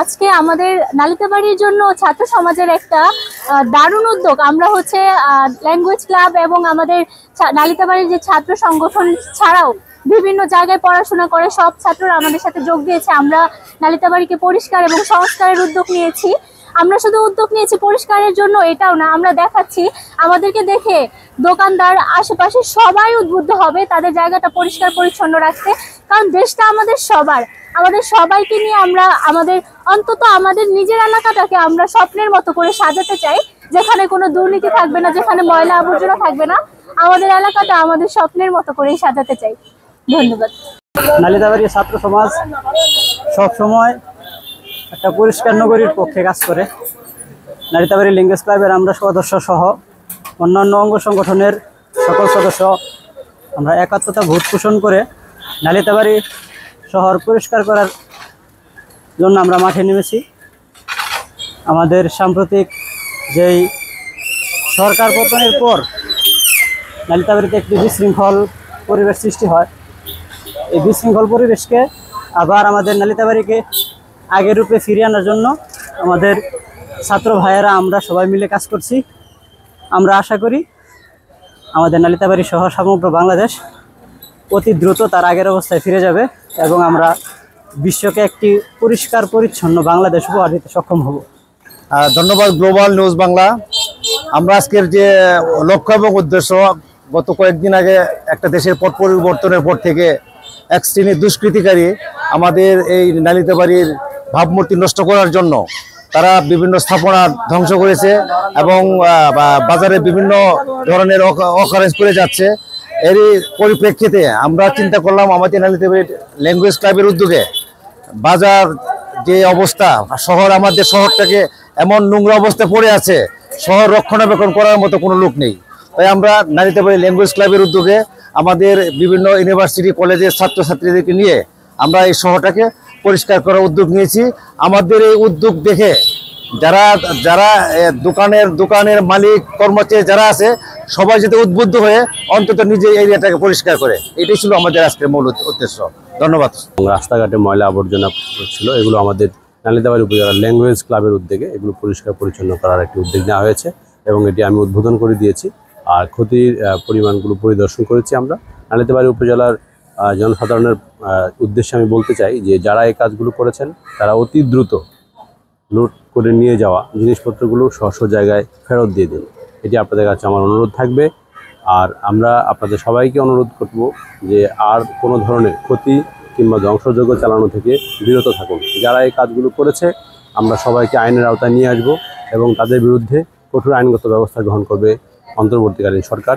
আজকে আমাদের নালিতাবাড়ির জন্য ছাত্র সমাজের একটা দারুণ উদ্যোগ। আমরা হচ্ছে ল্যাঙ্গুয়েজ ক্লাব এবং আমাদের নালিতাবাড়ির যে ছাত্র সংগঠন ছাড়াও বিভিন্ন জায়গায় পড়াশোনা করে সব ছাত্ররা আমাদের সাথে যোগ দিয়েছে। আমরা নালিতাবাড়িকে পরিষ্কার এবং সংস্কারের উদ্যোগ নিয়েছি। আমরা শুধু উদ্যোগ নিয়েছি পরিষ্কারের জন্য এটাও না, আমরা দেখাচ্ছি আমাদেরকে দেখে দোকানদার আশেপাশে সবাই উদ্বুদ্ধ হবে তাদের জায়গাটা পরিষ্কার পরিচ্ছন্ন রাখতে। কারণ দেশটা আমাদের সবার, আমাদের সবাইকে নিয়ে আমরা অন্তত আমাদের নিজের এলাকাটাকে আমরা স্বপ্নের মতো করে সাজাতে চাই, যেখানে কোনো দুর্নীতি থাকবে না, যেখানে ময়লা আবর্জনা থাকবে না। আমাদের এলাকাটা আমাদের স্বপ্নের মতো করেই সাজাতে চাই। ধন্যবাদ। নালিতাবাড়ির ছাত্র সমাজ সব সময় একটা পরিষ্কার নগরীর পক্ষে কাজ করে। নালিতাবাড়ি ল্যাঙ্গুয়েজ ক্লাবের আমরা সদস্য সহ অন্যান্য অঙ্গ সংগঠনের সকল সদস্য আমরা একাত্মতা ভোট পোষণ করে নালিতাবাড়ি শহর পরিষ্কার করার জন্য আমরা মাঠে নেমেছি। আমাদের সাম্প্রতিক যেই সরকার পতনের পর নালিতাবাড়িতে একটি বিশৃঙ্খল পরিবেশ সৃষ্টি হয়, এই বিশৃঙ্খল পরিবেশকে আবার আমাদের নালিতাবাড়িকে আগের রূপে ফিরিয়ে আনার জন্য আমাদের ছাত্র ভাইয়েরা আমরা সবাই মিলে কাজ করছি। আমরা আশা করি আমাদের নালিতাবাড়ি সহ সমগ্র বাংলাদেশ অতি দ্রুত তার আগের অবস্থায় ফিরে যাবে এবং আমরা বিশ্বকে একটি পরিষ্কার পরিচ্ছন্ন বাংলাদেশ উপহার দিতে সক্ষম হব। ধন্যবাদ গ্লোবাল নিউজ বাংলা। আমরা আজকের যে লক্ষ্য এবং উদ্দেশ্য, গত কয়েকদিন আগে একটা দেশের পট পরিবর্তনের পর থেকে এক শ্রেণীর দুষ্কৃতিকারী আমাদের এই নালিতাবাড়ির ভাবমূর্তি নষ্ট করার জন্য তারা বিভিন্ন স্থাপনা ধ্বংস করেছে এবং বাজারে বিভিন্ন ধরনের অকারেন্স করে যাচ্ছে। এরই পরিপ্রেক্ষিতে আমরা চিন্তা করলাম আমাদের নালিতাবাড়ি ল্যাঙ্গুয়েজ ক্লাবের উদ্যোগে বাজার যে অবস্থা, আমাদের শহরটাকে এমন নোংরা অবস্থায় পড়ে আছে, শহর রক্ষণাবেক্ষণ করার মতো কোনো লোক নেই। তাই আমরা নালিতাবাড়ি ল্যাঙ্গুয়েজ ক্লাবের উদ্যোগে আমাদের বিভিন্ন ইউনিভার্সিটি কলেজের ছাত্রছাত্রীদেরকে নিয়ে আমরা এই শহরটাকে পরিষ্কার করার উদ্যোগ নিয়েছি। আমাদের এই উদ্যোগ দেখে যারা যারা দোকানের মালিক কর্মচারী যারা আছে সবাই যাতে উদ্বুদ্ধ হয়ে অন্তত নিজে এরিয়াটাকে পরিষ্কার করে, এটাই ছিল আমাদের আজকের মূল উদ্দেশ্য। ধন্যবাদ। রাস্তাঘাটে ময়লা আবর্জনা ছিল, এগুলো আমাদের নালিতাবাড়ি উপজেলা ল্যাঙ্গুয়েজ ক্লাবের উদ্যোগে এগুলো পরিষ্কার পরিচ্ছন্ন করার একটি উদ্যোগ নেওয়া হয়েছে এবং এটি আমি উদ্বোধন করে দিয়েছি। আর ক্ষতির পরিমাণগুলো পরিদর্শন করেছি আমরা। নালিতাবাড়ি উপজেলার জনসাধারণের উদ্দেশ্যে আমি বলতে চাই যে যারা এই কাজগুলো করেছেন তারা অতি দ্রুত লুট করে নিয়ে যাওয়া জিনিসপত্রগুলো স্ব জায়গায় ফেরত দিয়ে দিন, এটি আপনাদের কাছে আমার অনুরোধ থাকবে। আর আমরা আপনাদের সবাইকে অনুরোধ করব যে আর কোনো ধরনের ক্ষতি কিংবা ধ্বংসযজ্ঞ চালানো থেকে বিরত থাকুন। যারা এই কাজগুলো করেছে আমরা সবাইকে আইনের আওতায় নিয়ে আসব এবং তাদের বিরুদ্ধে কঠোর আইনগত ব্যবস্থা গ্রহণ করবে অন্তর্বর্তীকালীন সরকার।